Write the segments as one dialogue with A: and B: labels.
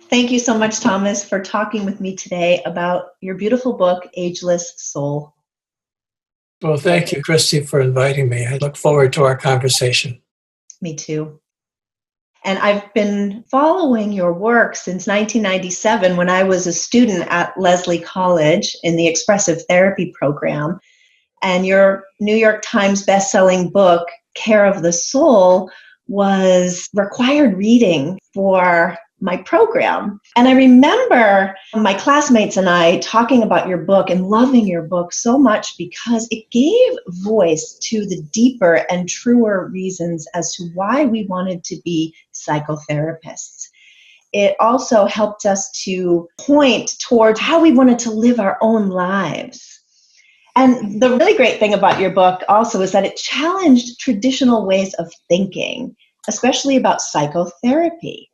A: Thank you so much, Thomas, for talking with me today about your beautiful book, Ageless Soul.
B: Well, thank you, Christy, for inviting me. I look forward to our conversation.
A: Me too. And I've been following your work since 1997 when I was a student at Lesley College in the expressive therapy program. And your New York Times bestselling book, Care of the Soul, was required reading for my program. And I remember my classmates and I talking about your book and loving your book so much because it gave voice to the deeper and truer reasons as to why we wanted to be psychotherapists. It also helped us to point towards how we wanted to live our own lives. And the really great thing about your book also is that it challenged traditional ways of thinking, especially about psychotherapy.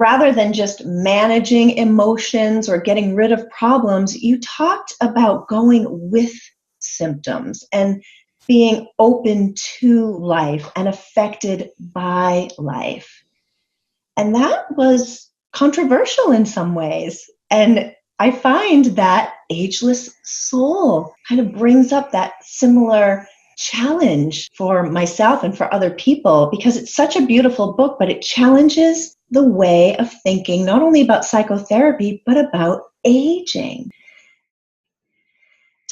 A: Rather than just managing emotions or getting rid of problems, you talked about going with symptoms and being open to life and affected by life. And that was controversial in some ways. And I find that Ageless Soul kind of brings up that similar challenge for myself and for other people because it's such a beautiful book, but it challenges the way of thinking, not only about psychotherapy, but about aging.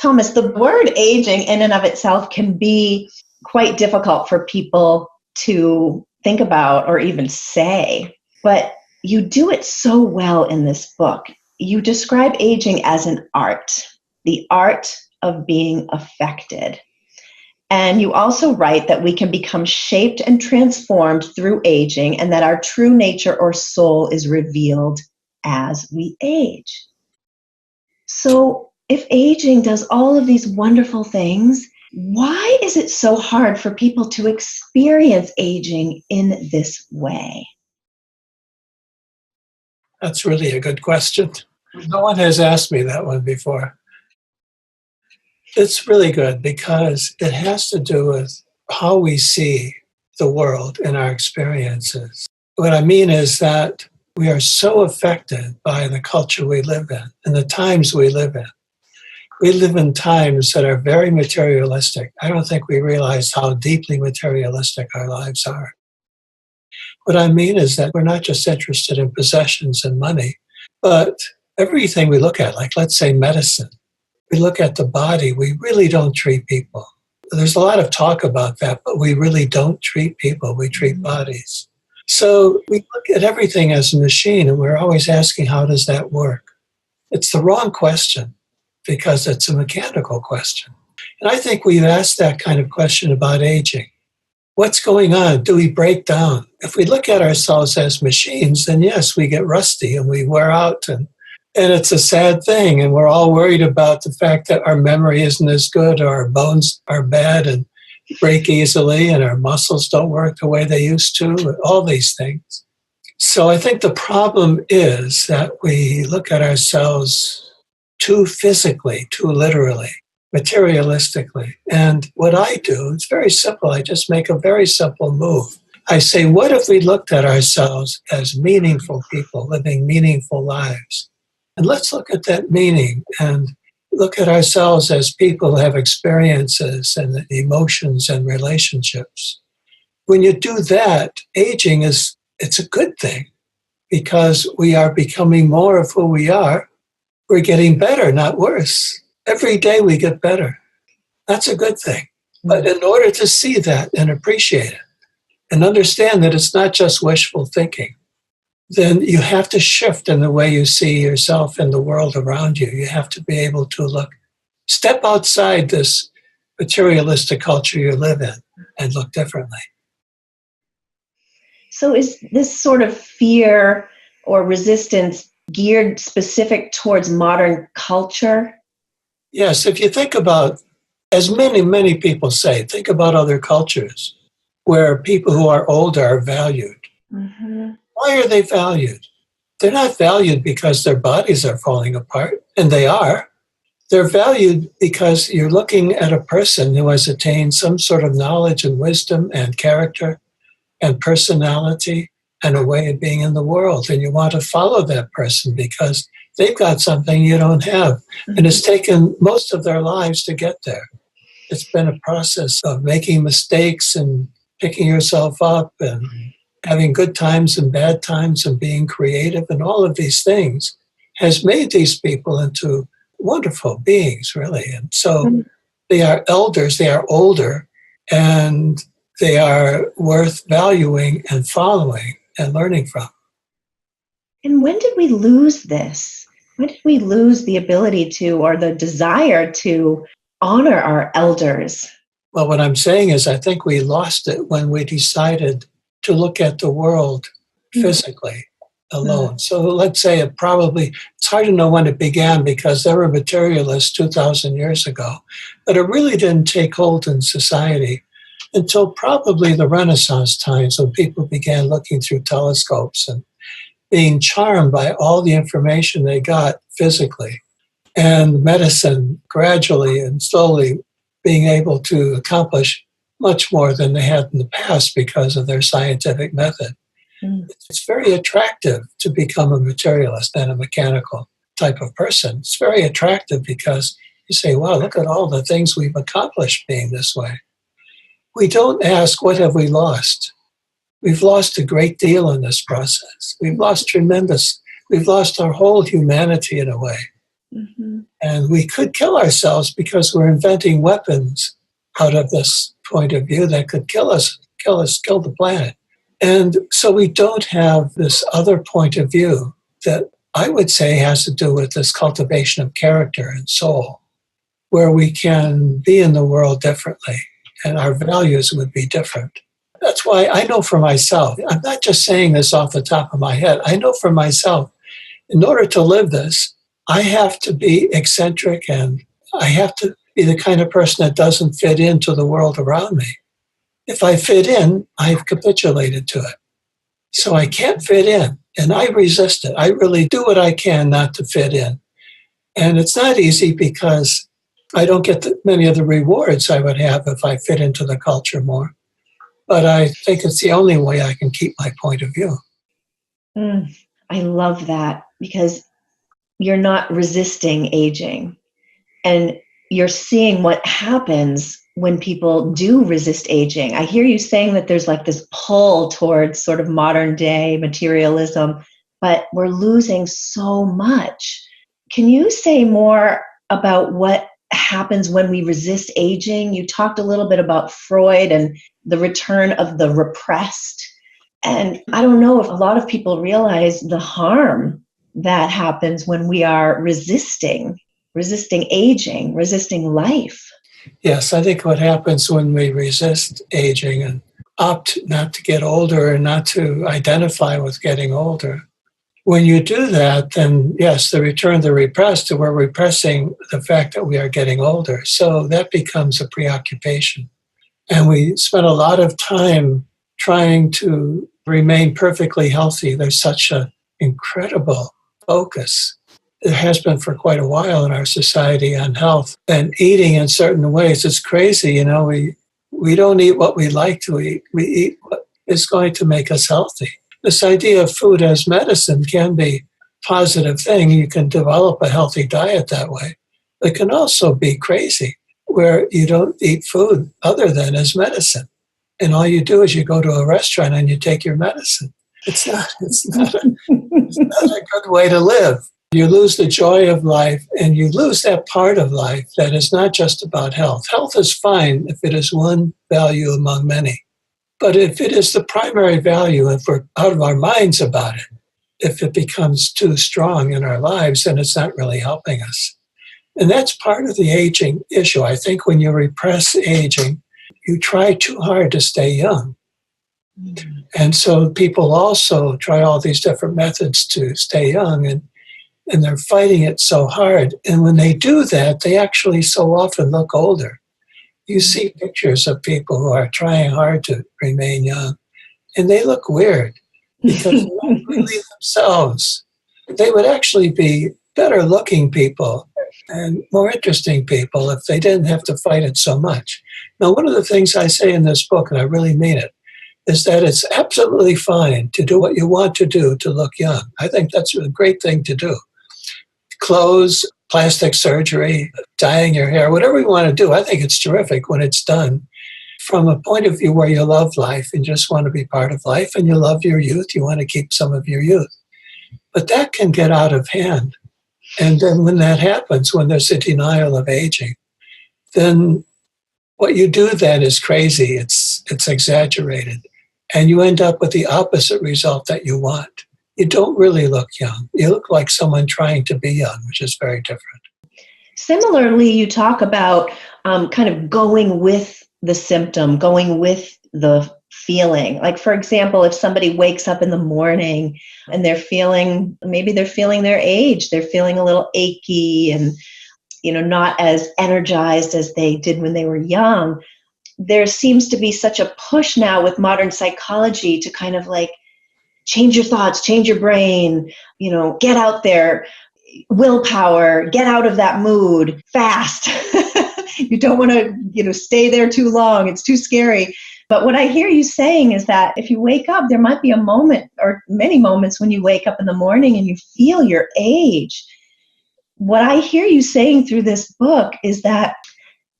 A: Thomas, the word aging in and of itself can be quite difficult for people to think about or even say, but you do it so well in this book. You describe aging as an art, the art of being affected. And you also write that we can become shaped and transformed through aging and that our true nature or soul is revealed as we age. So if aging does all of these wonderful things, why is it so hard for people to experience aging in this way?
B: That's really a good question. No one has asked me that one before. It's really good because it has to do with how we see the world and our experiences. What I mean is that we are so affected by the culture we live in and the times we live in. We live in times that are very materialistic. I don't think we realize how deeply materialistic our lives are. What I mean is that we're not just interested in possessions and money, but everything we look at, like let's say medicine. We look at the body, we really don't treat people. There's a lot of talk about that, but we really don't treat people, we treat bodies. So we look at everything as a machine, and we're always asking, how does that work? It's the wrong question, because it's a mechanical question. And I think we've asked that kind of question about aging. What's going on? Do we break down? If we look at ourselves as machines, then yes, we get rusty and we wear out, and it's a sad thing, and we're all worried about the fact that our memory isn't as good, or our bones are bad and break easily, and our muscles don't work the way they used to, all these things. So I think the problem is that we look at ourselves too physically, too literally, materialistically. And what I do, it's very simple. I just make a very simple move. I say, what if we looked at ourselves as meaningful people living meaningful lives? And let's look at that meaning and look at ourselves as people who have experiences and emotions and relationships. When you do that, aging it's a good thing because we are becoming more of who we are. We're getting better, not worse. Every day we get better. That's a good thing. But in order to see that and appreciate it and understand that it's not just wishful thinking, then you have to shift in the way you see yourself and the world around you. You have to be able to step outside this materialistic culture you live in and look differently.
A: So is this sort of fear or resistance geared specific towards modern culture?
B: Yes, if you think about, as many people say, think about other cultures where people who are older are valued.
A: Mm-hmm.
B: Why are they valued? They're not valued because their bodies are falling apart, and they are. They're valued because you're looking at a person who has attained some sort of knowledge and wisdom and character and personality and a way of being in the world. And you want to follow that person because they've got something you don't have. And it's taken most of their lives to get there. It's been a process of making mistakes and picking yourself up and having good times and bad times and being creative, and all of these things has made these people into wonderful beings, really. And so they are elders, they are older, and they are worth valuing and following and learning from.
A: And when did we lose this? When did we lose the ability to, or the desire to, honor our elders?
B: Well, what I'm saying is I think we lost it when we decided to look at the world physically alone. So let's say it's hard to know when it began because there were materialists 2,000 years ago, but it really didn't take hold in society until probably the Renaissance times, when people began looking through telescopes and being charmed by all the information they got physically. And medicine gradually and slowly being able to accomplish much more than they had in the past because of their scientific method. It's very attractive to become a materialist and a mechanical type of person. It's very attractive because you say, wow, look at all the things we've accomplished being this way. We don't ask, what have we lost? We've lost a great deal in this process. We've lost our whole humanity in a way. And we could kill ourselves because we're inventing weapons out of this point of view that could kill the planet. And so we don't have this other point of view that I would say has to do with this cultivation of character and soul, where we can be in the world differently and our values would be different. That's why I know for myself, I'm not just saying this off the top of my head, I know for myself, in order to live this, I have to be eccentric and I have to be the kind of person that doesn't fit into the world around me. If I fit in, I've capitulated to it. So I can't fit in, and I resist it. I really do what I can not to fit in. And it's not easy because I don't get many of the rewards I would have if I fit into the culture more. But I think it's the only way I can keep my point of view.
A: I love that, because you're not resisting aging, and you're seeing what happens when people do resist aging. I hear you saying that there's like this pull towards sort of modern day materialism, but we're losing so much. Can you say more about what happens when we resist aging? You talked a little bit about Freud and the return of the repressed. And I don't know if a lot of people realize the harm that happens when we are resisting aging, resisting life.
B: Yes, I think what happens when we resist aging and opt not to get older and not to identify with getting older, when you do that, then yes, the return of the repressed, we're repressing the fact that we are getting older. So that becomes a preoccupation. And we spend a lot of time trying to remain perfectly healthy. There's such an incredible focus. It has been for quite a while in our society on health and eating in certain ways. It's crazy, we don't eat what we like to eat. We eat what is going to make us healthy. This idea of food as medicine can be a positive thing. You can develop a healthy diet that way. It can also be crazy, where you don't eat food other than as medicine. And all you do is you go to a restaurant and you take your medicine. It's not a good way to live. You lose the joy of life, and you lose that part of life that is not just about health. Health is fine if it is one value among many. But if it is the primary value, if we're out of our minds about it, if it becomes too strong in our lives, then it's not really helping us. And that's part of the aging issue. I think when you repress aging, you try too hard to stay young. And so people also try all these different methods to stay young, and they're fighting it so hard. And when they do that, they actually so often look older. You see pictures of people who are trying hard to remain young, and they look weird because they're not really themselves. They would actually be better looking people and more interesting people if they didn't have to fight it so much. Now, one of the things I say in this book, and I really mean it, is that it's absolutely fine to do what you want to do to look young. I think that's a great thing to do. Clothes, plastic surgery, dyeing your hair, whatever you want to do, I think it's terrific when it's done from a point of view where you love life and just want to be part of life and you love your youth, you want to keep some of your youth. But that can get out of hand. And then when that happens, when there's a denial of aging, then what you do then is crazy. It's exaggerated. And you end up with the opposite result that you want. You don't really look young. You look like someone trying to be young, which is very different.
A: Similarly, you talk about kind of going with the symptom, going with the feeling. Like, for example, if somebody wakes up in the morning and maybe they're feeling their age, they're feeling a little achy and, not as energized as they did when they were young. There seems to be such a push now with modern psychology to kind of like change your thoughts, change your brain, get out there, willpower, get out of that mood fast. You don't want to, stay there too long. It's too scary. But what I hear you saying is that if you wake up, there might be a moment or many moments when you wake up in the morning and you feel your age. What I hear you saying through this book is that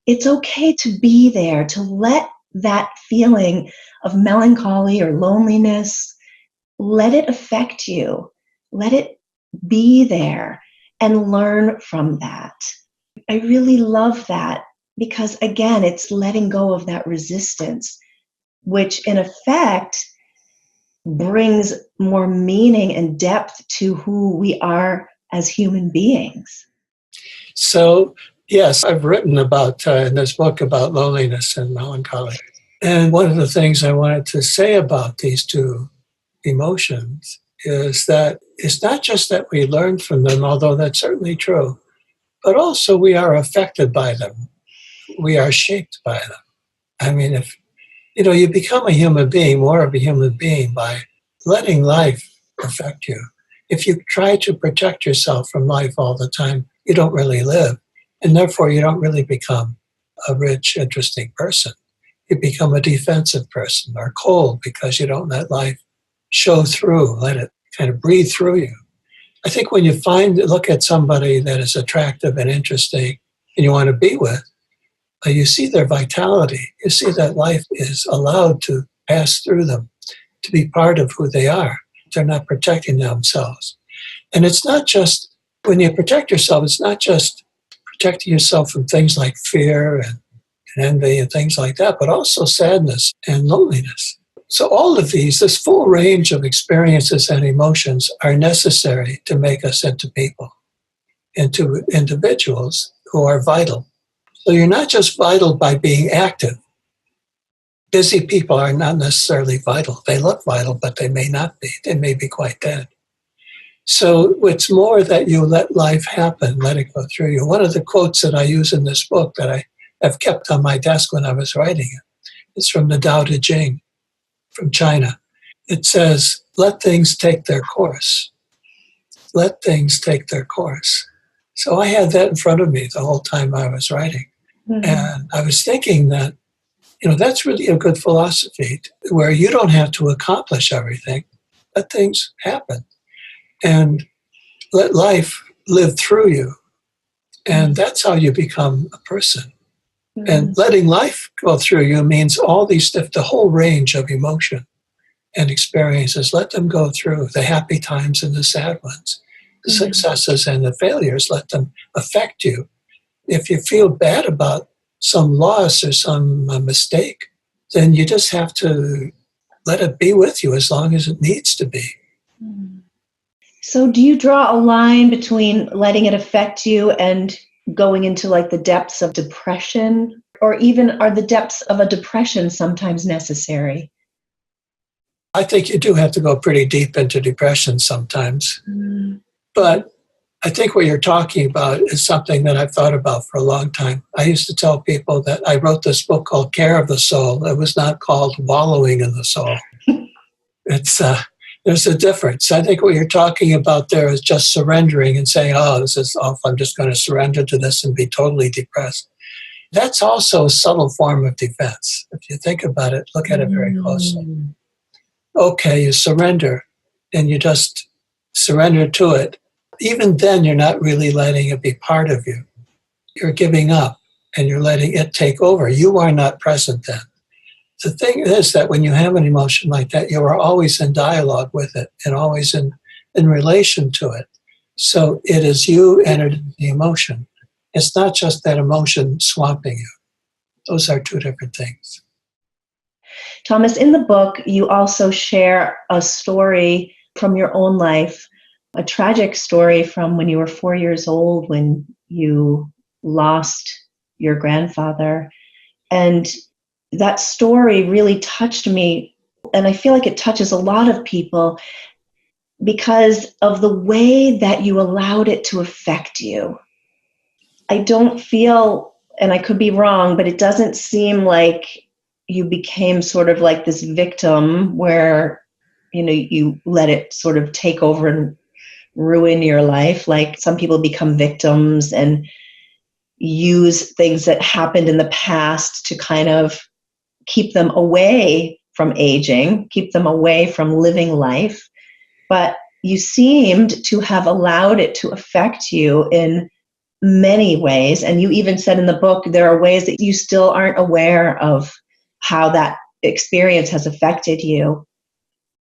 A: it's okay to be there, to let that feeling of melancholy or loneliness, let it affect you. Let it be there and learn from that. I really love that because, again, it's letting go of that resistance, which in effect brings more meaning and depth to who we are as human beings.
B: So, yes, I've written about, in this book, about loneliness and melancholy. And one of the things I wanted to say about these two emotions is that it's not just that we learn from them, although that's certainly true, but also we are affected by them. We are shaped by them. I mean, if you become a human being, more of a human being by letting life affect you. If you try to protect yourself from life all the time, you don't really live. And therefore, you don't really become a rich, interesting person. You become a defensive person or cold because you don't let life show through, let it kind of breathe through you. I think when you look at somebody that is attractive and interesting and you want to be with, you see their vitality. You see that life is allowed to pass through them, to be part of who they are. They're not protecting themselves. And it's not just, when you protect yourself, it's not just protecting yourself from things like fear and envy and things like that, but also sadness and loneliness. So all of these, this full range of experiences and emotions are necessary to make us into people, into individuals who are vital. So you're not just vital by being active. Busy people are not necessarily vital. They look vital, but they may not be. They may be quite dead. So it's more that you let life happen, let it go through you. One of the quotes that I use in this book that I have kept on my desk when I was writing it is from the Tao Te Ching from China. It says, let things take their course. Let things take their course. So I had that in front of me the whole time I was writing. Mm-hmm. And I was thinking that, that's really a good philosophy where you don't have to accomplish everything. Let things happen. And let life live through you. And that's how you become a person. Mm-hmm. And letting life go through you means all these stuff, the whole range of emotion and experiences, let them go through, the happy times and the sad ones, the mm-hmm. successes and the failures, let them affect you. If you feel bad about some loss or some mistake, then you just have to let it be with you as long as it needs to be.
A: Mm-hmm. So do you draw a line between letting it affect you and going into like the depths of depression? Or even are the depths of a depression sometimes necessary?
B: I think you do have to go pretty deep into depression sometimes. Mm. But I think what you're talking about is something that I've thought about for a long time. I used to tell people that I wrote this book called Care of the Soul. It was not called Wallowing in the Soul. There's a difference. I think what you're talking about there is just surrendering and saying, this is awful. I'm just going to surrender to this and be totally depressed. That's also a subtle form of defense. If you think about it, look at it very closely. Okay, you surrender and you just surrender to it. Even then, you're not really letting it be part of you. You're giving up and you're letting it take over. You are not present then. The thing is that when you have an emotion like that, you are always in dialogue with it and always in relation to it. So it is you entered the emotion. It's not just that emotion swamping you. Those are two different things.
A: Thomas, in the book, you also share a story from your own life, a tragic story from when you were 4 years old when you lost your grandfather. And that story really touched me. And I feel like it touches a lot of people because of the way that you allowed it to affect you. I don't feel, and I could be wrong, but it doesn't seem like you became sort of like this victim where, you let it sort of take over and ruin your life. Like some people become victims and use things that happened in the past to kind of keep them away from aging, keep them away from living life. But you seemed to have allowed it to affect you in many ways. And you even said in the book, there are ways that you still aren't aware of how that experience has affected you.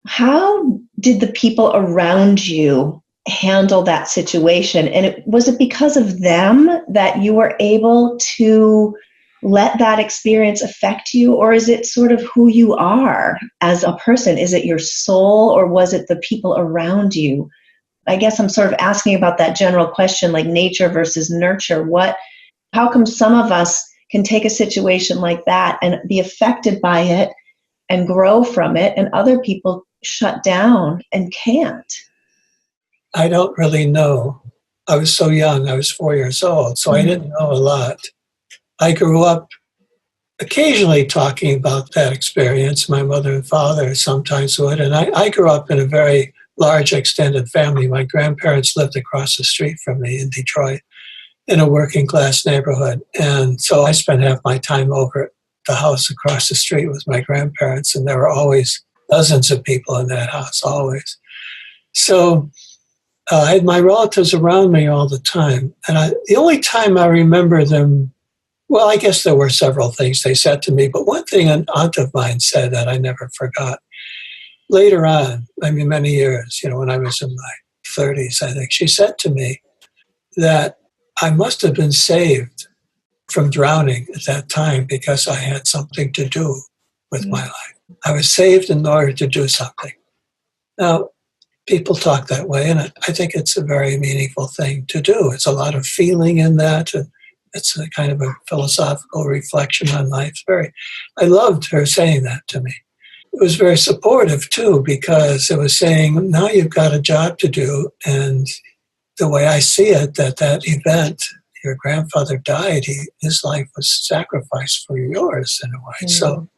A: How did the people around you handle that situation? And was it because of them that you were able to let that experience affect you? Or is it sort of who you are as a person? Is it your soul, or was it the people around you? I guess I'm sort of asking about that general question, like nature versus nurture. How come some of us can take a situation like that and be affected by it and grow from it, and other people shut down and can't?
B: I don't really know. I was so young. I was 4 years old, so I didn't know a lot. I grew up occasionally talking about that experience. My mother and father sometimes would. And I grew up in a very large extended family. My grandparents lived across the street from me in Detroit in a working class neighborhood. And so I spent half my time over at the house across the street with my grandparents. And there were always dozens of people in that house, always. So I had my relatives around me all the time. And the only time I remember them, well, I guess there were several things they said to me, but one thing an aunt of mine said that I never forgot. Later on, many years, when I was in my 30s, I think, she said to me that I must have been saved from drowning at that time because I had something to do with my life. I was saved in order to do something. Now, people talk that way, and I think it's a very meaningful thing to do. It's a lot of feeling in that. It's a kind of a philosophical reflection on life. I loved her saying that to me. It was very supportive, too, because it was saying, now you've got a job to do. And the way I see it, that event, your grandfather died, his life was sacrificed for yours in a way.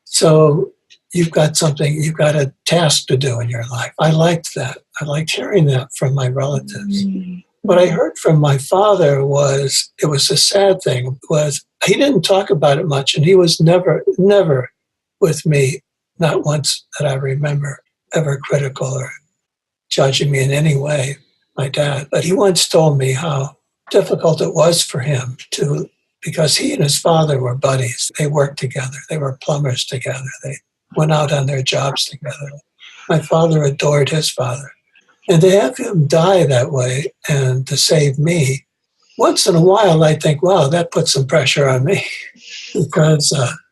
B: So you've got a task to do in your life. I liked that. I liked hearing that from my relatives. What I heard from my father it was a sad thing, was he didn't talk about it much, and he was never with me, not once that I remember, ever critical or judging me in any way, my dad. But he once told me how difficult it was for him because he and his father were buddies. They worked together. They were plumbers together. They went out on their jobs together. My father adored his father. And to have him die that way and to save me, once in a while I think, wow, that puts some pressure on me.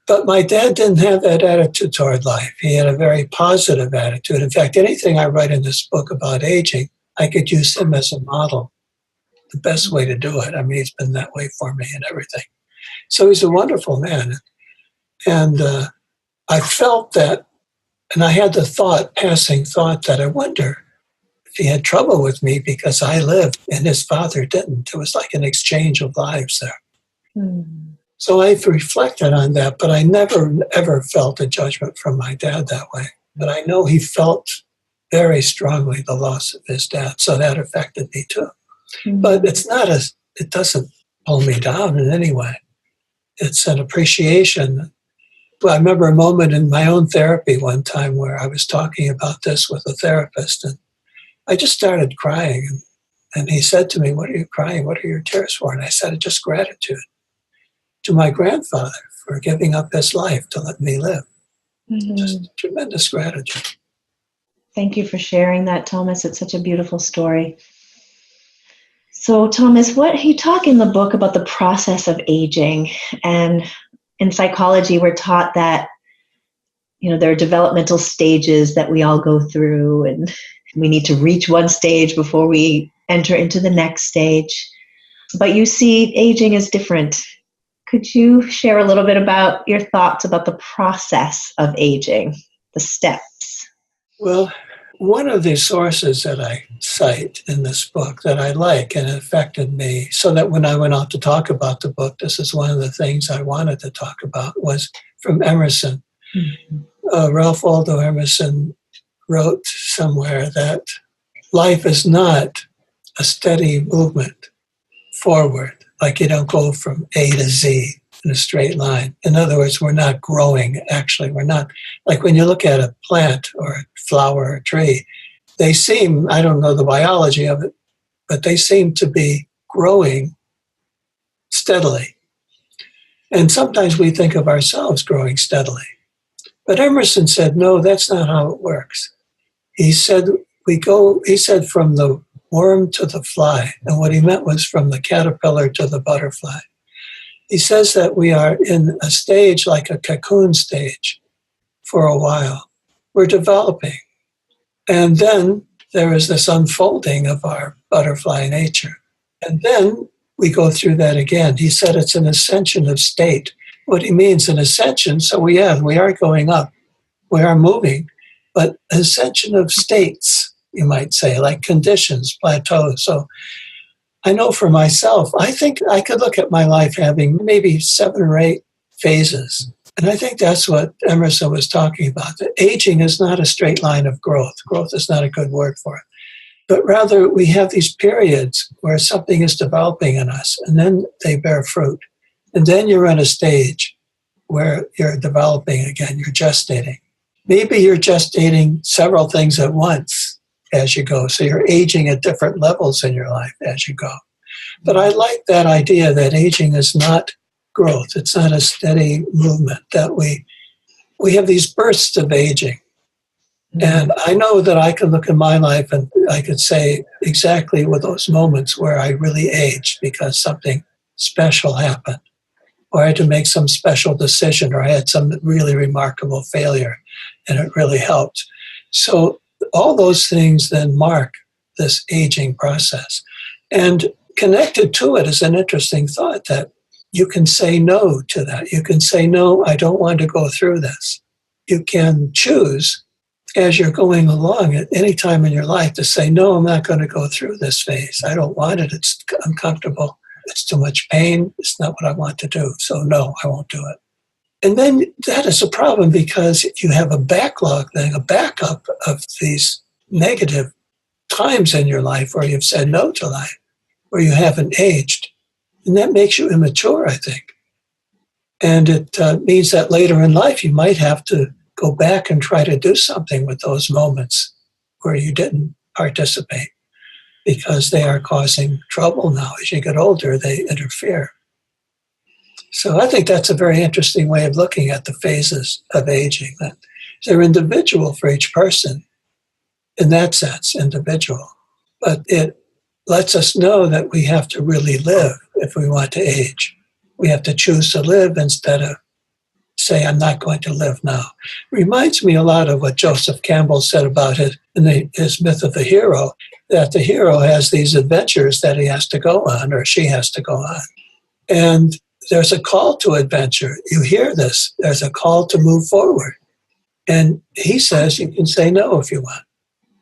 B: But my dad didn't have that attitude toward life. He had a very positive attitude. In fact, anything I write in this book about aging, I could use him as a model, the best way to do it. He's been that way for me and everything. So he's a wonderful man. And I felt that, and I had the passing thought that I wonder if he had trouble with me because I lived and his father didn't. It was like an exchange of lives there. So I've reflected on that, but I never, ever felt a judgment from my dad that way. But I know he felt very strongly the loss of his dad, so that affected me too. But it doesn't pull me down in any way. It's an appreciation. Well, I remember a moment in my own therapy one time where I was talking about this with a therapist, and I just started crying. And he said to me, "What are you crying? What are your tears for?" And I said, "It's just gratitude to my grandfather for giving up his life to let me live." Just tremendous gratitude.
A: Thank you for sharing that, Thomas. It's such a beautiful story. So, Thomas, what you talk in the book about the process of aging, and in psychology, we're taught that, there are developmental stages that we all go through, and we need to reach one stage before we enter into the next stage. But you see aging is different. Could you share a little bit about your thoughts about the process of aging, the steps?
B: Well, one of the sources that I cite in this book that I like and affected me, so that when I went out to talk about the book, this is one of the things I wanted to talk about, was from Emerson. Ralph Waldo Emerson wrote somewhere that life is not a steady movement forward, like you don't go from A to Z in a straight line. In other words, we're not growing, actually. We're not, like when you look at a plant or a flower or a tree, they seem, I don't know the biology of it, but they seem to be growing steadily. And sometimes we think of ourselves growing steadily. But Emerson said, no, that's not how it works. He said, from the worm to the fly. And what he meant was from the caterpillar to the butterfly. He says that we are in a stage like a cocoon stage for a while. We're developing. And then there is this unfolding of our butterfly nature. And then we go through that again. He said it's an ascension of state. What he means, an ascension, so we are going up. We are moving. But ascension of states, you might say, like conditions, plateaus. So I know for myself, I think I could look at my life having maybe 7 or 8 phases. And I think that's what Emerson was talking about. That aging is not a straight line of growth. Growth is not a good word for it. But rather, we have these periods where something is developing in us, and then they bear fruit. And then you're in a stage where you're developing again, you're gestating. Maybe you're gestating several things at once as you go. So you're aging at different levels in your life as you go. But I like that idea that aging is not growth. It's not a steady movement, that we have these bursts of aging. And I know that I can look in my life and I could say exactly with those moments where I really aged because something special happened, or I had to make some special decision, or I had some really remarkable failure, and it really helped. So all those things then mark this aging process. And connected to it is an interesting thought that you can say no to that. You can say, no, I don't want to go through this. You can choose as you're going along at any time in your life to say, no, I'm not going to go through this phase. I don't want it. It's uncomfortable. It's too much pain. It's not what I want to do. So no, I won't do it. And then that is a problem because you have a backlog thing, a backup of these negative times in your life where you've said no to life, where you haven't aged. And that makes you immature, I think. And it means that later in life, you might have to go back and try to do something with those moments where you didn't participate, because they are causing trouble now. As you get older, they interfere. So I think that's a very interesting way of looking at the phases of aging. That they're individual for each person, in that sense, individual. But it lets us know that we have to really live if we want to age. We have to choose to live instead of say, I'm not going to live now. Reminds me a lot of what Joseph Campbell said about his myth of the hero, that the hero has these adventures that he has to go on, or she has to go on. And there's a call to adventure. You hear this. There's a call to move forward. And he says you can say no if you want.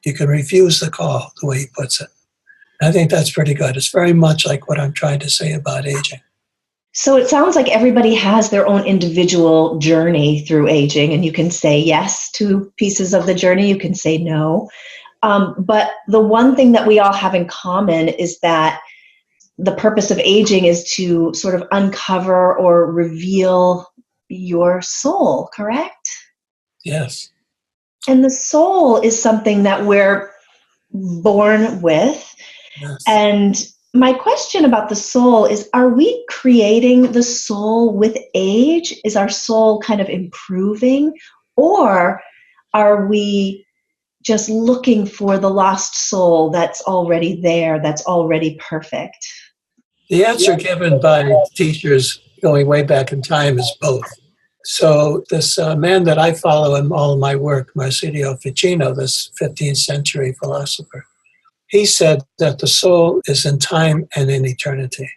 B: You can refuse the call, the way he puts it. I think that's pretty good. It's very much like what I'm trying to say about aging.
A: So it sounds like everybody has their own individual journey through aging, and you can say yes to pieces of the journey, you can say no. But the one thing that we all have in common is that the purpose of aging is to sort of uncover or reveal your soul, correct?
B: Yes.
A: And the soul is something that we're born with.
B: Yes.
A: And my question about the soul is, are we creating the soul with age? Is our soul kind of improving? Or are we just looking for the lost soul that's already there, that's already perfect?
B: The answer given by teachers going way back in time is both. So this man that I follow in all of my work, Marsilio Ficino, this 15th century philosopher, he said that the soul is in time and in eternity.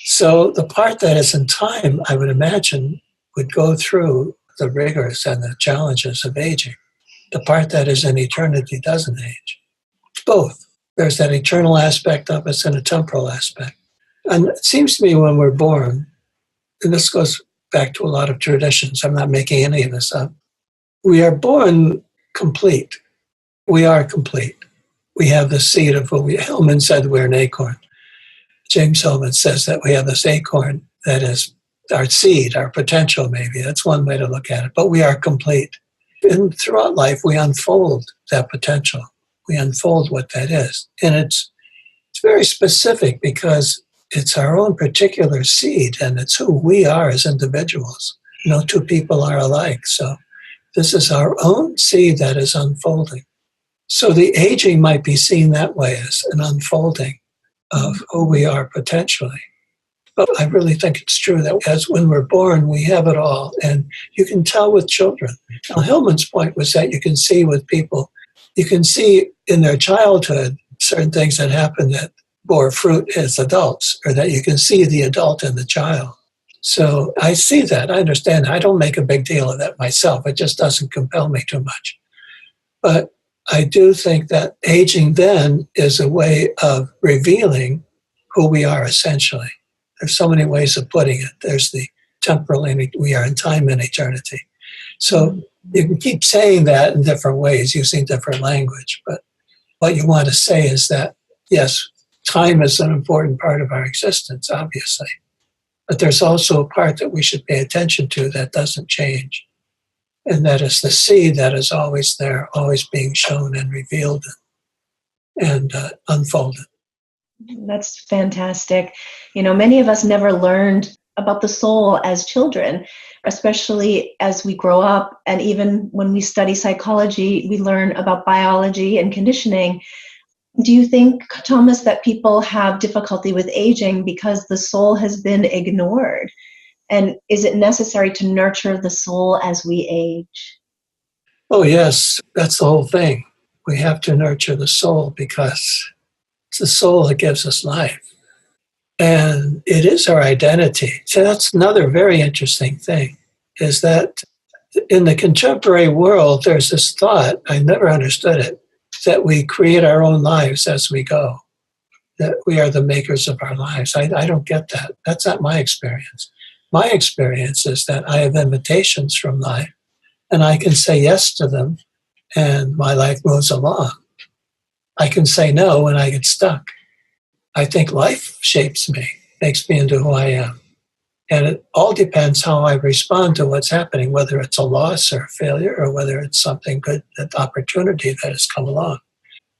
B: So the part that is in time, I would imagine, would go through the rigors and the challenges of aging. The part that is in eternity doesn't age. Both. There's that eternal aspect of us and a temporal aspect. And it seems to me when we're born, and this goes back to a lot of traditions, I'm not making any of this up, we are born complete. We are complete. We have the seed of Hillman said we're an acorn. James Hillman says that we have this acorn that is our seed, our potential maybe. That's one way to look at it. But we are complete. And throughout life, we unfold that potential. We unfold what that is. And it's very specific because it's our own particular seed and it's who we are as individuals. No two people are alike. So this is our own seed that is unfolding. So the aging might be seen that way as an unfolding of who we are potentially. But I really think it's true that as when we're born, we have it all. And you can tell with children. Now, Hillman's point was that you can see with people, you can see in their childhood certain things that happen that bore fruit as adults, or that you can see the adult in the child. So I see that. I understand. I don't make a big deal of that myself. It just doesn't compel me too much. But I do think that aging then is a way of revealing who we are essentially. There's so many ways of putting it. There's the temporal, and we are in time and eternity. So you can keep saying that in different ways, using different language. But what you want to say is that, yes, time is an important part of our existence, obviously. But there's also a part that we should pay attention to that doesn't change. And that is the seed that is always there, always being shown and revealed and unfolded.
A: That's fantastic. You know, many of us never learned about the soul as children, especially as we grow up. And even when we study psychology, we learn about biology and conditioning. Do you think, Thomas, that people have difficulty with aging because the soul has been ignored? And is it necessary to nurture the soul as we age?
B: Oh, yes, that's the whole thing. We have to nurture the soul because it's the soul that gives us life. And it is our identity. So that's another very interesting thing, is that in the contemporary world, there's this thought, I never understood it, that we create our own lives as we go, that we are the makers of our lives. I don't get that. That's not my experience. My experience is that I have invitations from life, and I can say yes to them, and my life moves along. I can say no when I get stuck. I think life shapes me, makes me into who I am. And it all depends how I respond to what's happening, whether it's a loss or a failure or whether it's something good, an opportunity that has come along.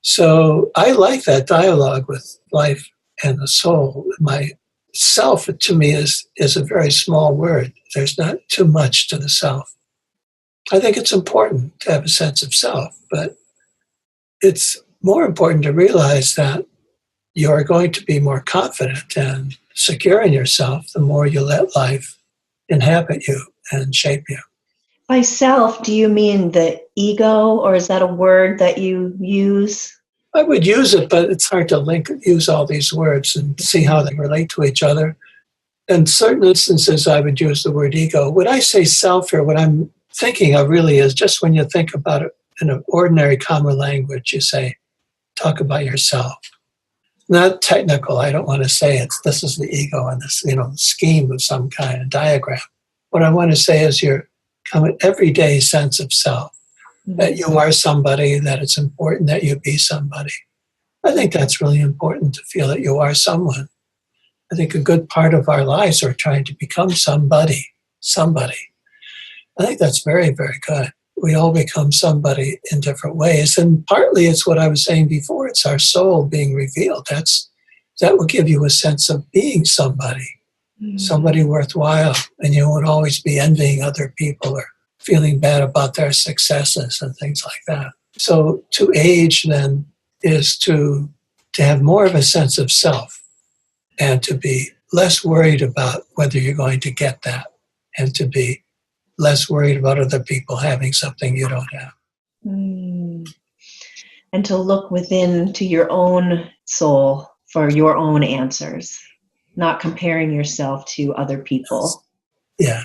B: So I like that dialogue with life and the soul. My self, to me, is a very small word. There's not too much to the self. I think it's important to have a sense of self, but it's more important to realize that you are going to be more confident and secure in yourself the more you let life inhabit you and shape you.
A: By self, do you mean the ego, or is that a word that you use?
B: I would use it, but it's hard to use all these words and see how they relate to each other. In certain instances, I would use the word ego. When I say self here, what I'm thinking of really is just when you think about it in an ordinary common language, you say, talk about yourself. Not technical. I don't want to say this is the ego and this, scheme of some kind, a diagram. What I want to say is your common everyday sense of self, that you are somebody, that it's important that you be somebody. I think that's really important to feel that you are someone. I think a good part of our lives are trying to become somebody. I think that's very, very good. We all become somebody in different ways. And partly it's what I was saying before. It's our soul being revealed. That will give you a sense of being somebody worthwhile. And you won't always be envying other people or feeling bad about their successes and things like that. So to age then is to have more of a sense of self and to be less worried about whether you're going to get that and to be less worried about other people having something you don't have.
A: And to look within to your own soul for your own answers, not comparing yourself to other people.
B: Yeah.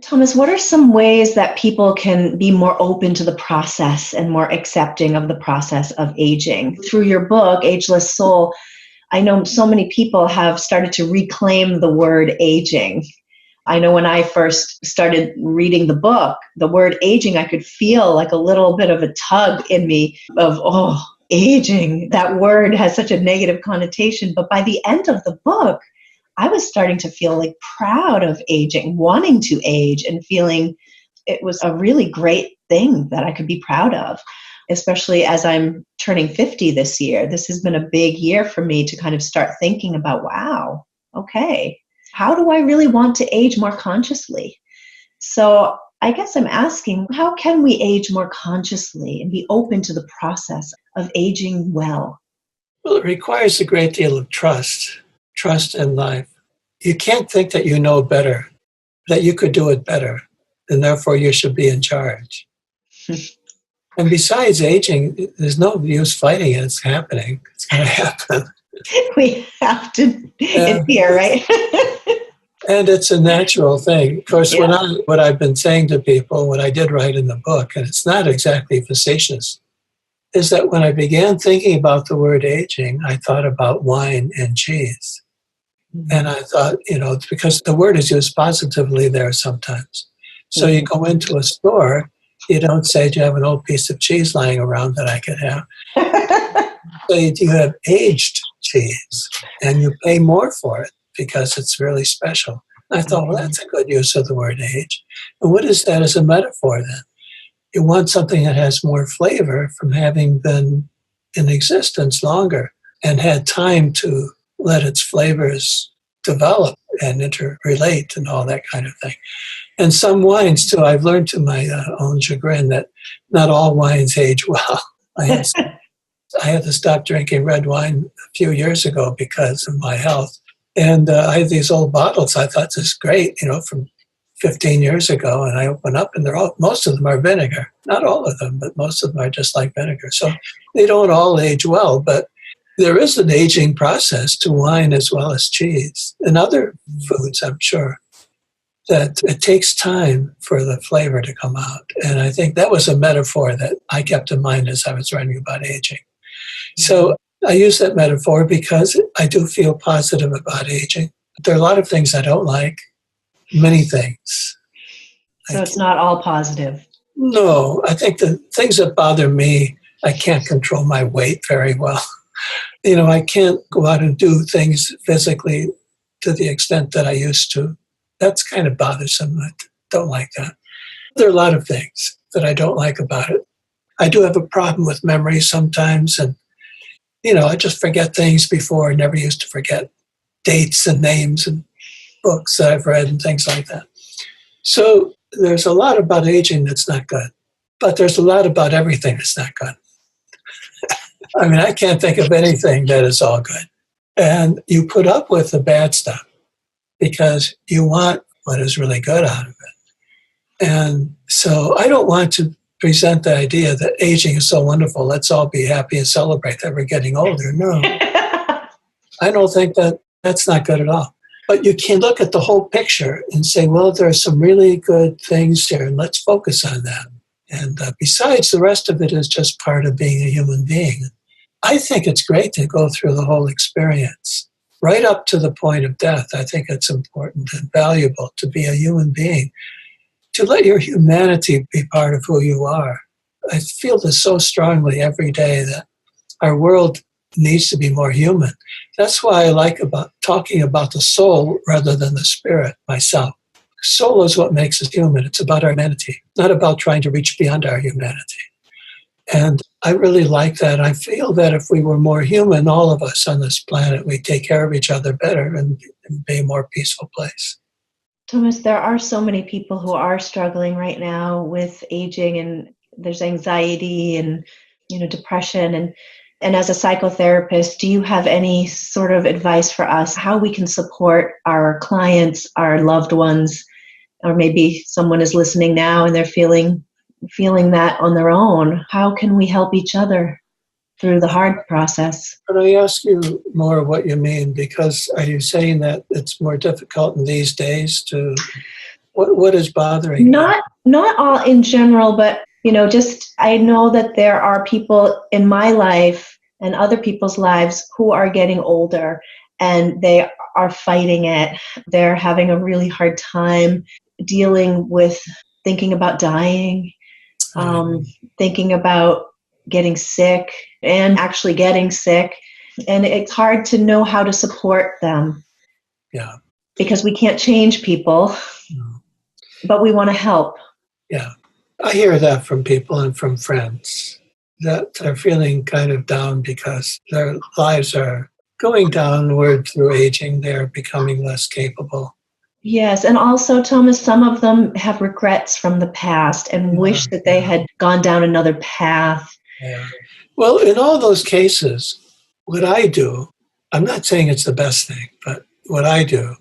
A: Thomas, what are some ways that people can be more open to the process and more accepting of the process of aging? Through your book, Ageless Soul, I know so many people have started to reclaim the word aging. I know when I first started reading the book, the word aging, I could feel like a little bit of a tug in me of, aging. That word has such a negative connotation. But by the end of the book, I was starting to feel like proud of aging, wanting to age and feeling it was a really great thing that I could be proud of, especially as I'm turning 50 this year. This has been a big year for me to kind of start thinking about, wow, okay, how do I really want to age more consciously? So I guess I'm asking, how can we age more consciously and be open to the process of aging well?
B: Well, it requires a great deal of trust in life. You can't think that you know better, that you could do it better, and therefore you should be in charge. And besides aging, there's no use fighting it. It's happening. It's going to happen.
A: We have to adhere, right?
B: And it's a natural thing. Of course, what I've been saying to people, what I did write in the book, and it's not exactly facetious, is that when I began thinking about the word aging, I thought about wine and cheese. And I thought, it's because the word is used positively there sometimes. So you go into a store, you don't say, do you have an old piece of cheese lying around that I could have? So you have aged cheese, and you pay more for it because it's really special. I thought, well, that's a good use of the word age. And what is that as a metaphor then? You want something that has more flavor from having been in existence longer and had time to let its flavors develop and interrelate and all that kind of thing. And some wines, too, I've learned to my own chagrin that not all wines age well. I had to stop drinking red wine a few years ago because of my health. And I had these old bottles. I thought, this is great, from 15 years ago. And I open up and most of them are vinegar. Not all of them, but most of them are just like vinegar. So they don't all age well, but there is an aging process to wine as well as cheese and other foods, I'm sure, that it takes time for the flavor to come out. And I think that was a metaphor that I kept in mind as I was writing about aging. So I use that metaphor because I do feel positive about aging. There are a lot of things I don't like, many things.
A: So it's not all positive.
B: No, I think the things that bother me, I can't control my weight very well. I can't go out and do things physically to the extent that I used to. That's kind of bothersome. I don't like that. There are a lot of things that I don't like about it. I do have a problem with memory sometimes, and I just forget things before. I never used to forget dates and names and books that I've read and things like that. So there's a lot about aging that's not good, but there's a lot about everything that's not good. I mean, I can't think of anything that is all good. And you put up with the bad stuff because you want what is really good out of it. And so I don't want to present the idea that aging is so wonderful. Let's all be happy and celebrate that we're getting older. No, I don't think that's not good at all. But you can look at the whole picture and say, well, there are some really good things here, and let's focus on that. And besides, the rest of it is just part of being a human being. I think it's great to go through the whole experience, right up to the point of death. I think it's important and valuable to be a human being, to let your humanity be part of who you are. I feel this so strongly every day that our world needs to be more human. That's why I like about talking about the soul rather than the spirit myself. Soul is what makes us human. It's about our humanity, not about trying to reach beyond our humanity. And I really like that. I feel that if we were more human, all of us on this planet, we'd take care of each other better and be a more peaceful place.
A: Thomas, there are so many people who are struggling right now with aging, and there's anxiety and depression. And as a psychotherapist, do you have any sort of advice for us how we can support our clients, our loved ones, or maybe someone is listening now and they're feeling that on their own? How can we help each other through the hard process?
B: But I ask you more what you mean, because are you saying that it's more difficult in these days to, what is bothering you?
A: Not all in general, but just I know that there are people in my life and other people's lives who are getting older and they are fighting it. They're having a really hard time dealing with thinking about dying, thinking about getting sick and actually getting sick. And it's hard to know how to support them.
B: Yeah.
A: Because we can't change people, but we want to help.
B: Yeah. I hear that from people and from friends that are feeling kind of down because their lives are going downward through aging. They're becoming less capable.
A: Yes, and also, Thomas, some of them have regrets from the past and wish that they had gone down another path.
B: Yeah. Well, in all those cases, what I do, I'm not saying it's the best thing, but what I do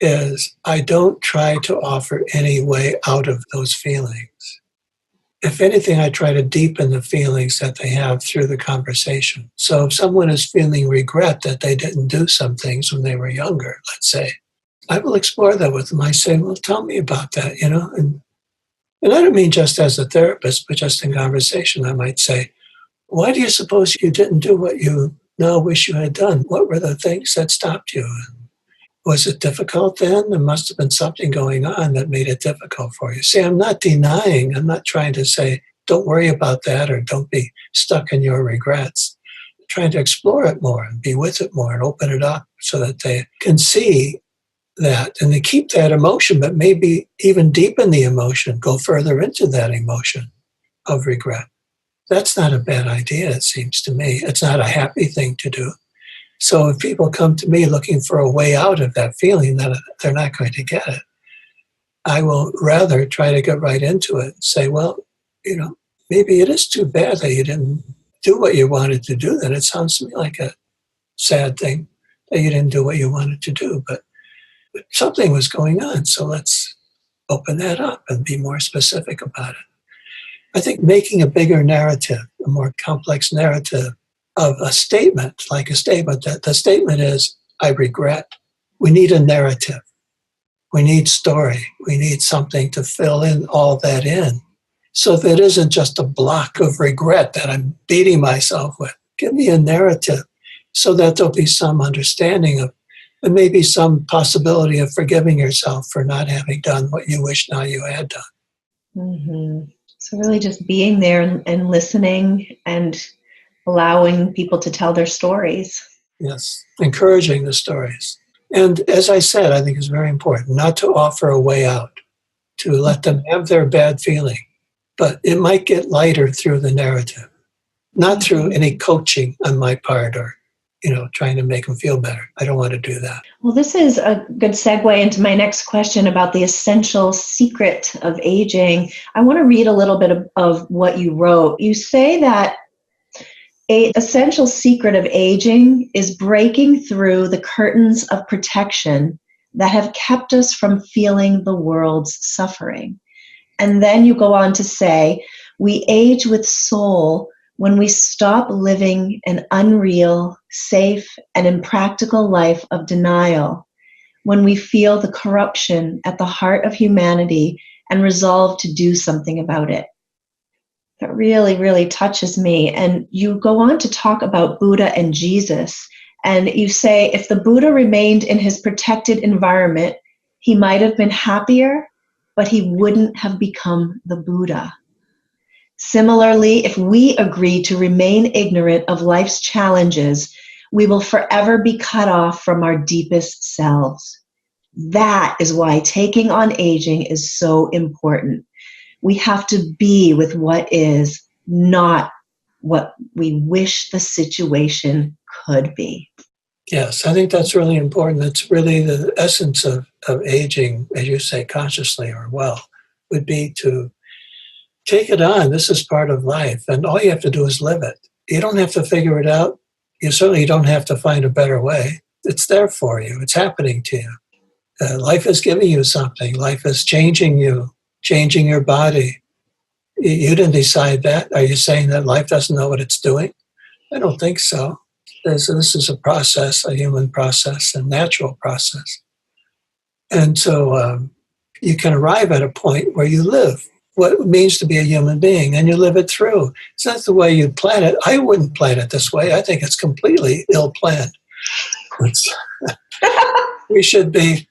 B: is I don't try to offer any way out of those feelings. If anything, I try to deepen the feelings that they have through the conversation. So if someone is feeling regret that they didn't do some things when they were younger, let's say, I will explore that with them. I say, well, tell me about that, And I don't mean just as a therapist, but just in conversation, I might say, why do you suppose you didn't do what you now wish you had done? What were the things that stopped you? Was it difficult then? There must have been something going on that made it difficult for you. See, I'm not denying. I'm not trying to say, don't worry about that or don't be stuck in your regrets. I'm trying to explore it more and be with it more and open it up so that they can see that and they keep that emotion, but maybe even deepen the emotion, go further into that emotion of regret. That's not a bad idea, it seems to me. It's not a happy thing to do. So if people come to me looking for a way out of that feeling, then they're not going to get it. I will rather try to get right into it and say, well, maybe it is too bad that you didn't do what you wanted to do. Then it sounds to me like a sad thing that you didn't do what you wanted to do, but something was going on. So let's open that up and be more specific about it. I think making a bigger narrative, a more complex narrative of a statement, like a statement that the statement is, I regret. We need a narrative. We need story. We need something to fill in all that in. So that it isn't just a block of regret that I'm beating myself with. Give me a narrative so that there'll be some understanding of, and maybe some possibility of forgiving yourself for not having done what you wish now you had done.
A: Mm-hmm. So really just being there and listening and allowing people to tell their stories.
B: Yes, encouraging the stories. And as I said, I think it's very important not to offer a way out, to let them have their bad feeling. But it might get lighter through the narrative, not through any coaching on my part or, trying to make them feel better. I don't want to do that.
A: Well, this is a good segue into my next question about the essential secret of aging. I want to read a little bit of what you wrote. You say that an essential secret of aging is breaking through the curtains of protection that have kept us from feeling the world's suffering. And then you go on to say, we age with soul when we stop living an unreal, safe, and impractical life of denial, when we feel the corruption at the heart of humanity and resolve to do something about it. That really, really touches me. And you go on to talk about Buddha and Jesus. And you say, if the Buddha remained in his protected environment, he might have been happier, but he wouldn't have become the Buddha. Similarly, if we agree to remain ignorant of life's challenges, we will forever be cut off from our deepest selves. That is why taking on aging is so important. We have to be with what is, not what we wish the situation could be.
B: Yes, I think that's really important. It's really the essence of aging, as you say, consciously or well, would be to take it on. This is part of life, and all you have to do is live it. You don't have to figure it out. You certainly don't have to find a better way. It's there for you. It's happening to you. Life is giving you something. Life is changing you, changing your body. You didn't decide that. Are you saying that life doesn't know what it's doing? I don't think so. This is a process, a human process, a natural process. And so you can arrive at a point where you live what it means to be a human being, and you live it through. It's not the way you plan it. I wouldn't plan it this way. I think it's completely ill-planned. We should be,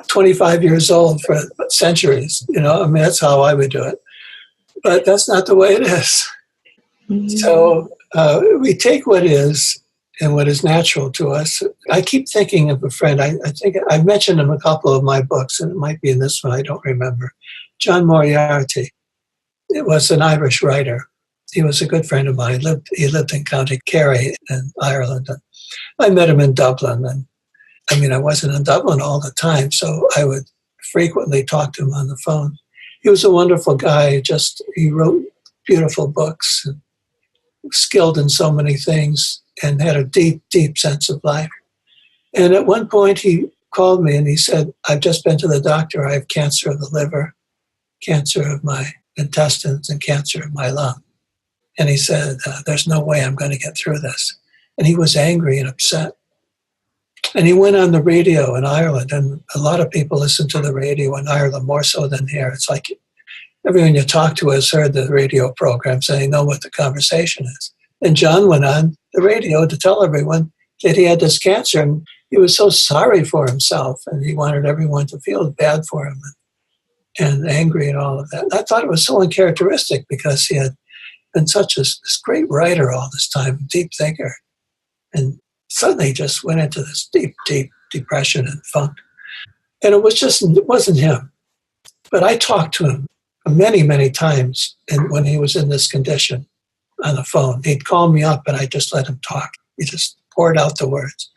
B: 25 years old for centuries. I mean, that's how I would do it. But that's not the way it is. Mm-hmm. So we take what is and what is natural to us. I keep thinking of a friend. I think I've mentioned him a couple of my books, and it might be in this one. I don't remember. John Moriarty. It was an Irish writer. He was a good friend of mine. He lived in County Kerry in Ireland. And I met him in Dublin. And I wasn't in Dublin all the time, so I would frequently talk to him on the phone. He was a wonderful guy. He wrote beautiful books, and skilled in so many things, and had a deep, deep sense of life. And at one point he called me and he said, I've just been to the doctor. I have cancer of the liver, cancer of my intestines, and cancer of my lung. And he said, there's no way I'm going to get through this. And he was angry and upset. And he went on the radio in Ireland, and a lot of people listen to the radio in Ireland more so than here. It's like everyone you talk to has heard the radio program, so they know what the conversation is. And John went on the radio to tell everyone that he had this cancer, and he was so sorry for himself, and he wanted everyone to feel bad for him and angry and all of that. And I thought it was so uncharacteristic because he had been such this great writer all this time, deep thinker, and suddenly just went into this deep, deep depression and funk. And it wasn't him. But I talked to him many, many times when he was in this condition on the phone. He'd call me up and I just let him talk. He just poured out the words.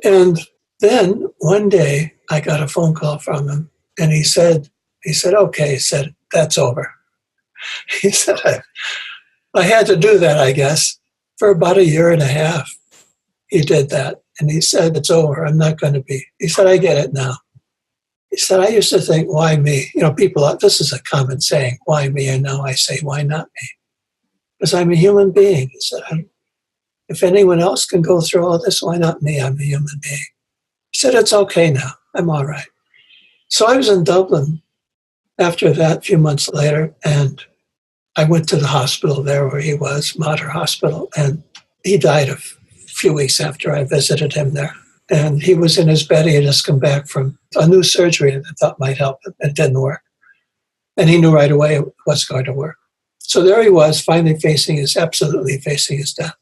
B: And then one day I got a phone call from him, and he said, okay, he said, that's over. He said, I had to do that, I guess, for about a year and a half. He did that. And he said, it's over. I'm not going to be. He said, I get it now. He said, I used to think, why me? This is a common saying, why me? And now I say, why not me? Because I'm a human being. He said, if anyone else can go through all this, why not me? I'm a human being. He said, it's okay now. I'm all right. So I was in Dublin after that, a few months later, and I went to the hospital there where he was, Mater Hospital, and he died a few weeks after I visited him there. And he was in his bed. He had just come back from a new surgery that I thought might help him. It didn't work. And he knew right away it was going to work. So there he was, finally absolutely facing his death,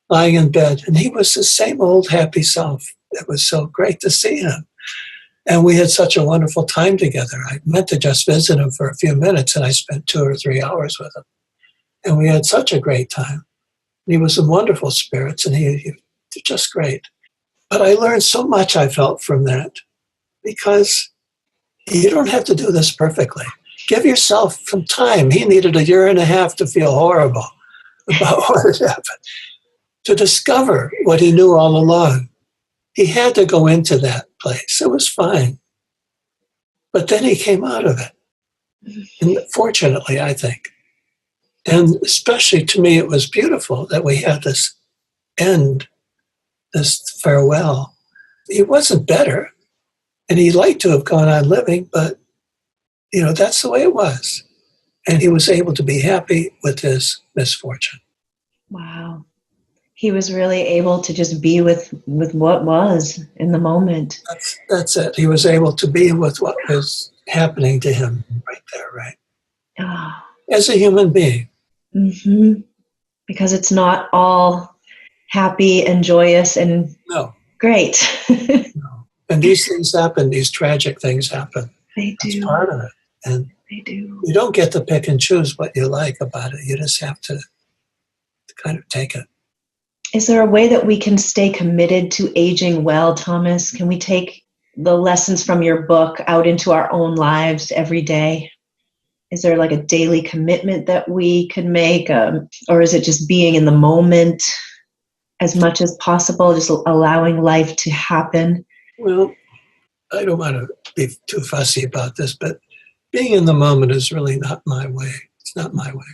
B: lying in bed. And he was the same old happy self. It was so great to see him. And we had such a wonderful time together. I meant to just visit him for a few minutes, and I spent 2 or 3 hours with him. And we had such a great time. He was in wonderful spirits, and he just great. But I learned so much, I felt, from that, because you don't have to do this perfectly. Give yourself some time. He needed a year and a half to feel horrible about what had happened, to discover what he knew all along. He had to go into that place. It was fine. But then he came out of it. And fortunately, I think. And especially to me, it was beautiful that we had this end, this farewell. He wasn't better, and he'd like to have gone on living, but, that's the way it was. And he was able to be happy with his misfortune.
A: Wow. He was really able to just be with what was in the moment.
B: That's it. He was able to be with what was happening to him right there, right?
A: Oh,
B: as a human being.
A: Mm-hmm. Because it's not all happy and joyous and
B: No.
A: great.
B: No. And these things happen, these tragic things happen.
A: They
B: That's
A: do.
B: part of it. And
A: They do.
B: you don't get to pick and choose what you like about it. You just have to kind of take it.
A: Is there a way that we can stay committed to aging well, Thomas? Can we take the lessons from your book out into our own lives every day? Is there like a daily commitment that we could make? Or is it just being in the moment as much as possible, just allowing life to happen?
B: Well, I don't want to be too fussy about this, but being in the moment is really not my way. It's not my way.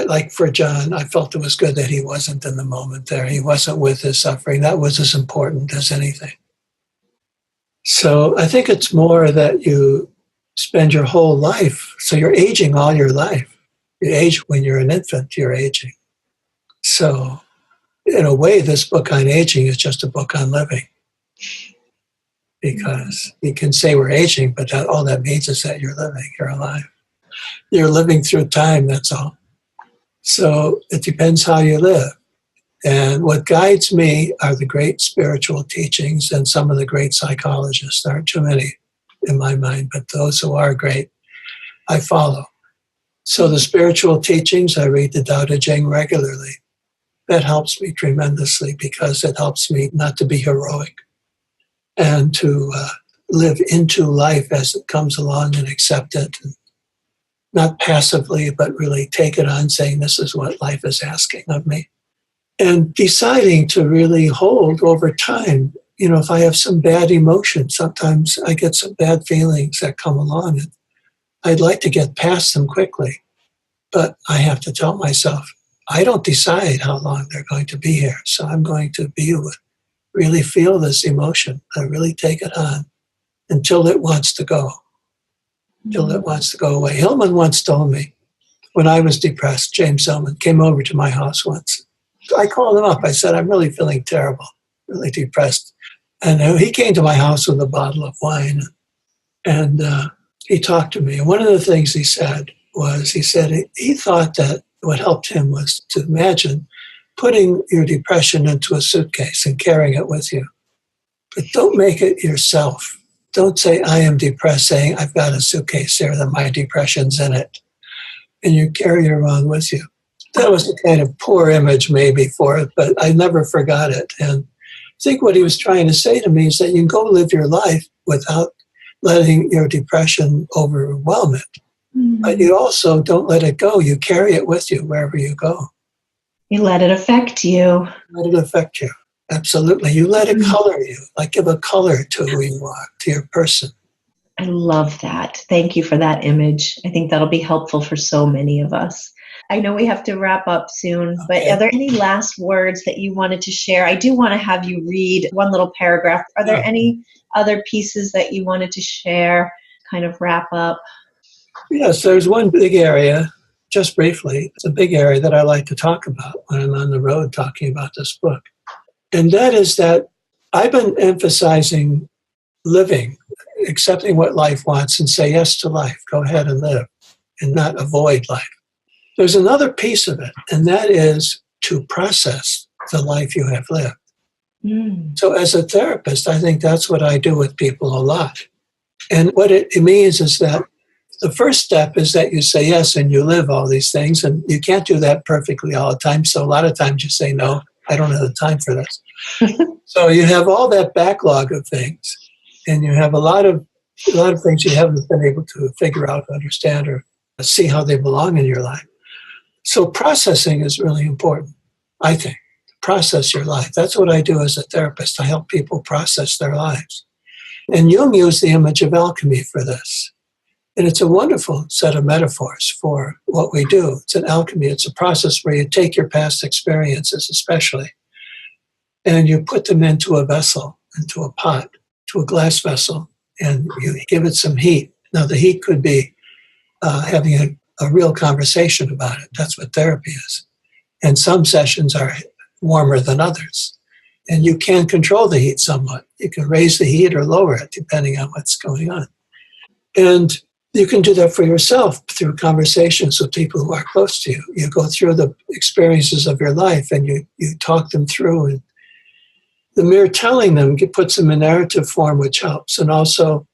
B: Like for John, I felt it was good that he wasn't in the moment there. He wasn't with his suffering. That was as important as anything. So I think it's more that you spend your whole life. So you're aging all your life. You age when you're an infant, you're aging. So in a way, this book on aging is just a book on living. Because you can say we're aging, but all that means is that you're living, you're alive. You're living through time, that's all. So it depends how you live. And what guides me are the great spiritual teachings and some of the great psychologists. There aren't too many in my mind, but those who are great, I follow. So the spiritual teachings, I read the Tao Te Ching regularly. That helps me tremendously because it helps me not to be heroic and to live into life as it comes along and accept it. And not passively, but really take it on, saying this is what life is asking of me. And deciding to really hold over time. You know, if I have some bad emotion, sometimes I get some bad feelings that come along, and I'd like to get past them quickly. But I have to tell myself, I don't decide how long they're going to be here. So I'm going to be with, really feel this emotion. I really take it on until it wants to go. Till it wants to go away. Hillman once told me, when I was depressed, James Hillman came over to my house once. So I called him up. I said, I'm really feeling terrible, really depressed. And he came to my house with a bottle of wine. And he talked to me. And one of the things he said was, he thought that what helped him was to imagine putting your depression into a suitcase and carrying it with you. But don't make it yourself. Don't say, I am depressed, saying, I've got a suitcase there that my depression's in it. And you carry it around with you. That was a kind of poor image maybe for it, but I never forgot it. And I think what he was trying to say to me is that you can go live your life without letting your depression overwhelm it. Mm-hmm. But you also don't let it go. You carry it with you wherever you go.
A: You let it affect you.
B: Let it affect you. Absolutely. You let it color you, like give a color to who you are, to your person.
A: I love that. Thank you for that image. I think that'll be helpful for so many of us. I know we have to wrap up soon, but are there any last words that you wanted to share? I do want to have you read one little paragraph. Are there any other pieces that you wanted to share, kind of wrap up?
B: Yes, there's one big area, just briefly. It's a big area that I like to talk about when I'm on the road talking about this book. And that is that I've been emphasizing living, accepting what life wants and say yes to life. Go ahead and live and not avoid life. There's another piece of it, and that is to process the life you have lived. So as a therapist, I think that's what I do with people a lot. And what it means is that the first step is that you say yes and you live all these things, and you can't do that perfectly all the time. So a lot of times you say, no, I don't have the time for this. So you have all that backlog of things, and you have a lot of things you haven't been able to figure out, understand, or see how they belong in your life. So processing is really important, I think. Process your life. That's what I do as a therapist. I help people process their lives. And Jung used the image of alchemy for this. And it's a wonderful set of metaphors for what we do. It's an alchemy. It's a process where you take your past experiences, especially, and you put them into a vessel, into a pot, to a glass vessel, and you give it some heat. Now, the heat could be having a real conversation about it. That's what therapy is. And some sessions are warmer than others. And you can control the heat somewhat. You can raise the heat or lower it, depending on what's going on. And You can do that for yourself through conversations with people who are close to you. You go through the experiences of your life and you talk them through. And the mere telling them puts them in narrative form, which helps. And also,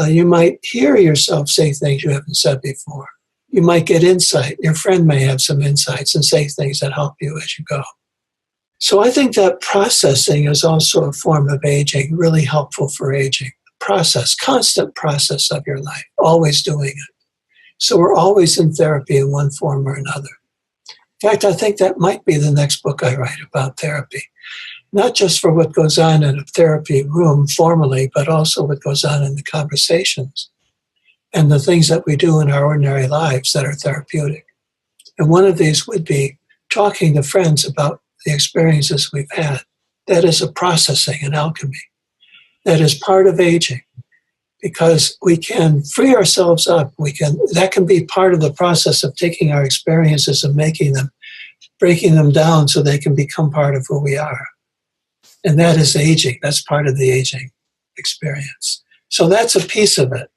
B: you might hear yourself say things you haven't said before. You might get insight. Your friend may have some insights and say things that help you as you go. So I think that processing is also a form of aging, really helpful for aging. Process, constant process of your life, always doing it. So we're always in therapy in one form or another. In fact, I think that might be the next book I write about therapy. Not just for what goes on in a therapy room formally, but also what goes on in the conversations and the things that we do in our ordinary lives that are therapeutic. And one of these would be talking to friends about the experiences we've had. That is a processing, an alchemy. That is part of aging, because we can free ourselves up. That can be part of the process of taking our experiences and breaking them down so they can become part of who we are. And that is aging. That's part of the aging experience. So that's a piece of it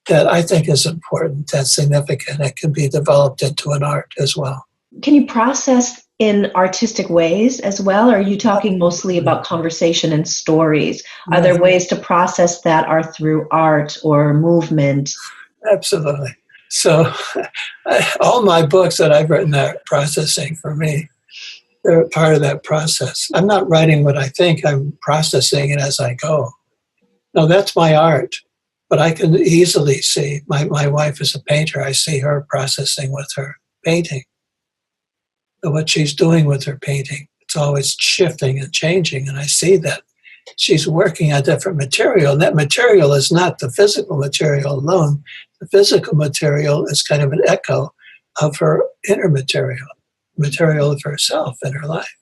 B: that I think is important, that's significant. It can be developed into an art as well.
A: Can you process in artistic ways as well? Or are you talking mostly about conversation and stories? Are there ways to process that are through art or movement?
B: Absolutely. So all my books that I've written are processing for me. They're part of that process. I'm not writing what I think, I'm processing it as I go. Now that's my art, but I can easily see, my wife is a painter, I see her processing with her painting. What she's doing with her painting, it's always shifting and changing, and I see that she's working on different material, and that material is not the physical material alone. The physical material is kind of an echo of her inner material of herself in her life.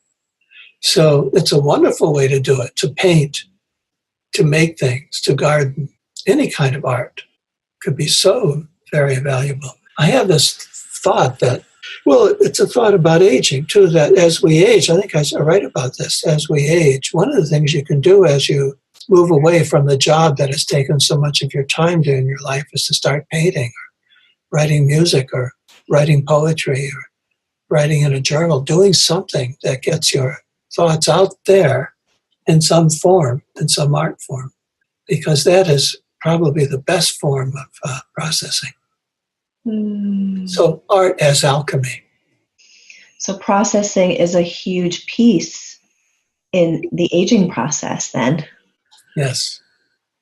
B: So it's a wonderful way to do it, to paint, to make things, to garden. Any kind of art could be so very valuable. I have this thought that, well, it's a thought about aging too, that as we age, I think I write about this, as we age, one of the things you can do as you move away from the job that has taken so much of your time during your life is to start painting or writing music or writing poetry or writing in a journal, doing something that gets your thoughts out there in some form, in some art form, because that is probably the best form of processing. So art as alchemy.
A: So processing is a huge piece in the aging process then.
B: Yes.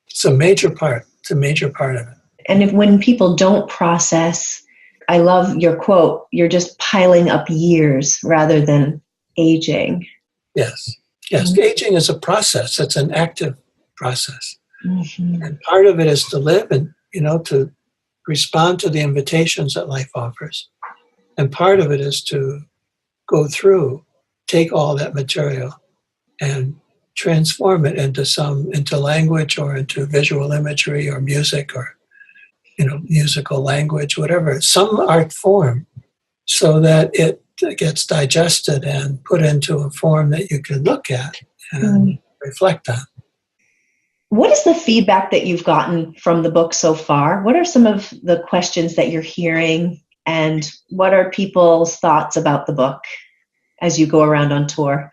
B: It's a major part. It's a major part of it.
A: And when people don't process, I love your quote, you're just piling up years rather than aging.
B: Yes. Yes. Mm-hmm. Aging is a process. It's an active process.
A: Mm-hmm.
B: And part of it is to live and, to respond to the invitations that life offers. And part of it is to go through, take all that material and transform it into language or into visual imagery or music or, musical language, whatever, some art form, so that it gets digested and put into a form that you can look at and reflect on.
A: What is the feedback that you've gotten from the book so far? What are some of the questions that you're hearing, and what are people's thoughts about the book as you go around on tour?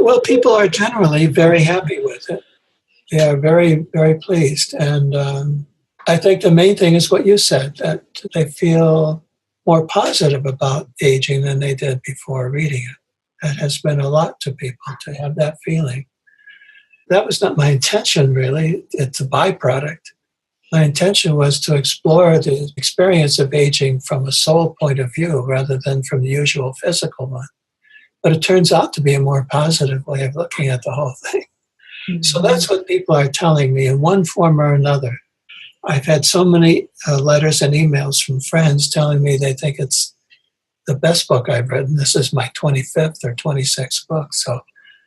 B: Well, people are generally very happy with it. They are very, very pleased. And I think the main thing is what you said, that they feel more positive about aging than they did before reading it. That has been a lot to people, to have that feeling. That was not my intention, really. It's a byproduct. My intention was to explore the experience of aging from a soul point of view rather than from the usual physical one. But it turns out to be a more positive way of looking at the whole thing. Mm-hmm. So that's what people are telling me in one form or another. I've had so many letters and emails from friends telling me they think it's the best book I've written. This is my 25th or 26th book. So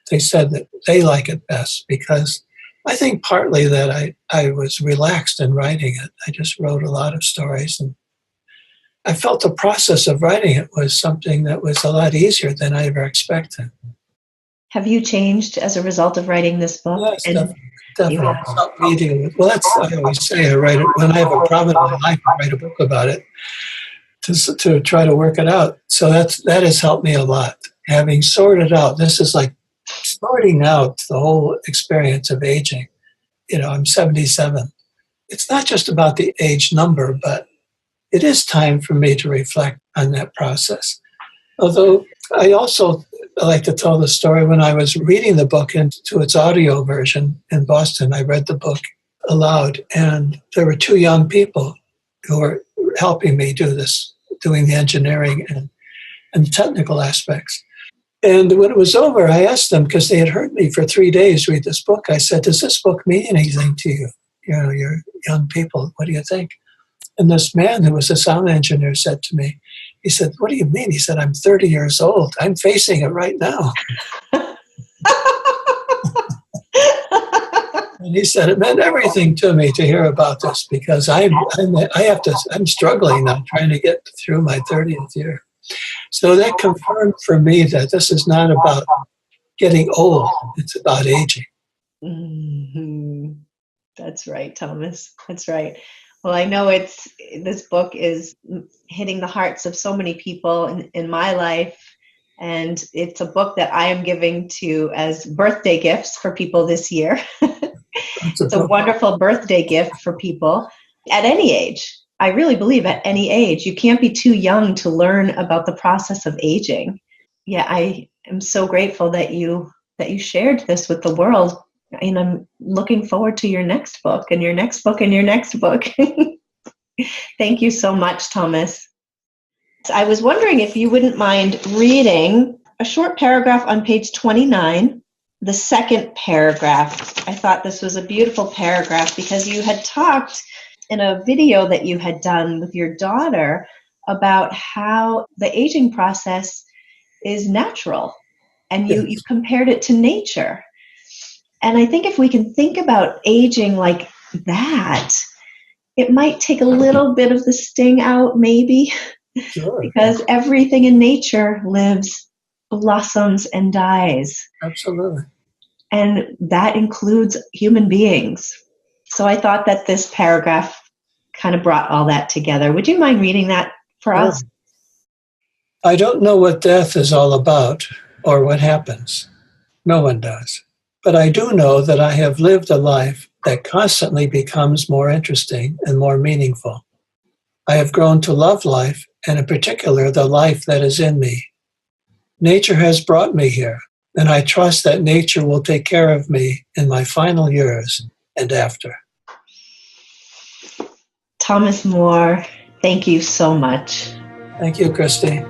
B: they said that they like it best because I think partly that I was relaxed in writing it. I just wrote a lot of stories, and I felt the process of writing it was something that was a lot easier than I ever expected.
A: Have you changed as a result of writing this book?
B: Yes, definitely.
A: You
B: Definitely.
A: have,
B: Help me deal with. Well, I always say I write it when I have a problem in my life. I write a book about it to try to work it out. So that has helped me a lot. Having sorted out, this is like sorting out the whole experience of aging. I'm 77. It's not just about the age number, but it is time for me to reflect on that process. Although I also like to tell the story when I was reading the book into its audio version in Boston. I read the book aloud, and there were two young people who were helping me do this, doing the engineering and the technical aspects. And when it was over, I asked them, because they had heard me for 3 days read this book, I said, does this book mean anything to you? You're young people, what do you think? And this man who was a sound engineer said to me, he said, what do you mean? He said, I'm 30 years old. I'm facing it right now. And he said, it meant everything to me to hear about this, because I'm struggling now trying to get through my 30th year. So that confirmed for me that this is not about getting old. It's about aging.
A: Mm-hmm. That's right, Thomas. That's right. Well, I know this book is hitting the hearts of so many people in my life, and it's a book that I am giving to as birthday gifts for people this year. It's a wonderful birthday gift for people at any age. I really believe at any age. You can't be too young to learn about the process of aging. Yeah, I am so grateful that you shared this with the world. And I'm looking forward to your next book and your next book and your next book. Thank you so much, Thomas. I was wondering if you wouldn't mind reading a short paragraph on page 29, the second paragraph. I thought this was a beautiful paragraph because you had talked in a video that you had done with your daughter about how the aging process is natural, and you compared it to nature. And I think if we can think about aging like that, it might take a little bit of the sting out, maybe.
B: Sure.
A: Because everything in nature lives, blossoms, and dies.
B: Absolutely.
A: And that includes human beings. So I thought that this paragraph kind of brought all that together. Would you mind reading that for us?
B: I don't know what death is all about or what happens. No one does. But I do know that I have lived a life that constantly becomes more interesting and more meaningful. I have grown to love life, and in particular, the life that is in me. Nature has brought me here, and I trust that nature will take care of me in my final years and after.
A: Thomas Moore, thank you so much.
B: Thank you, Christy.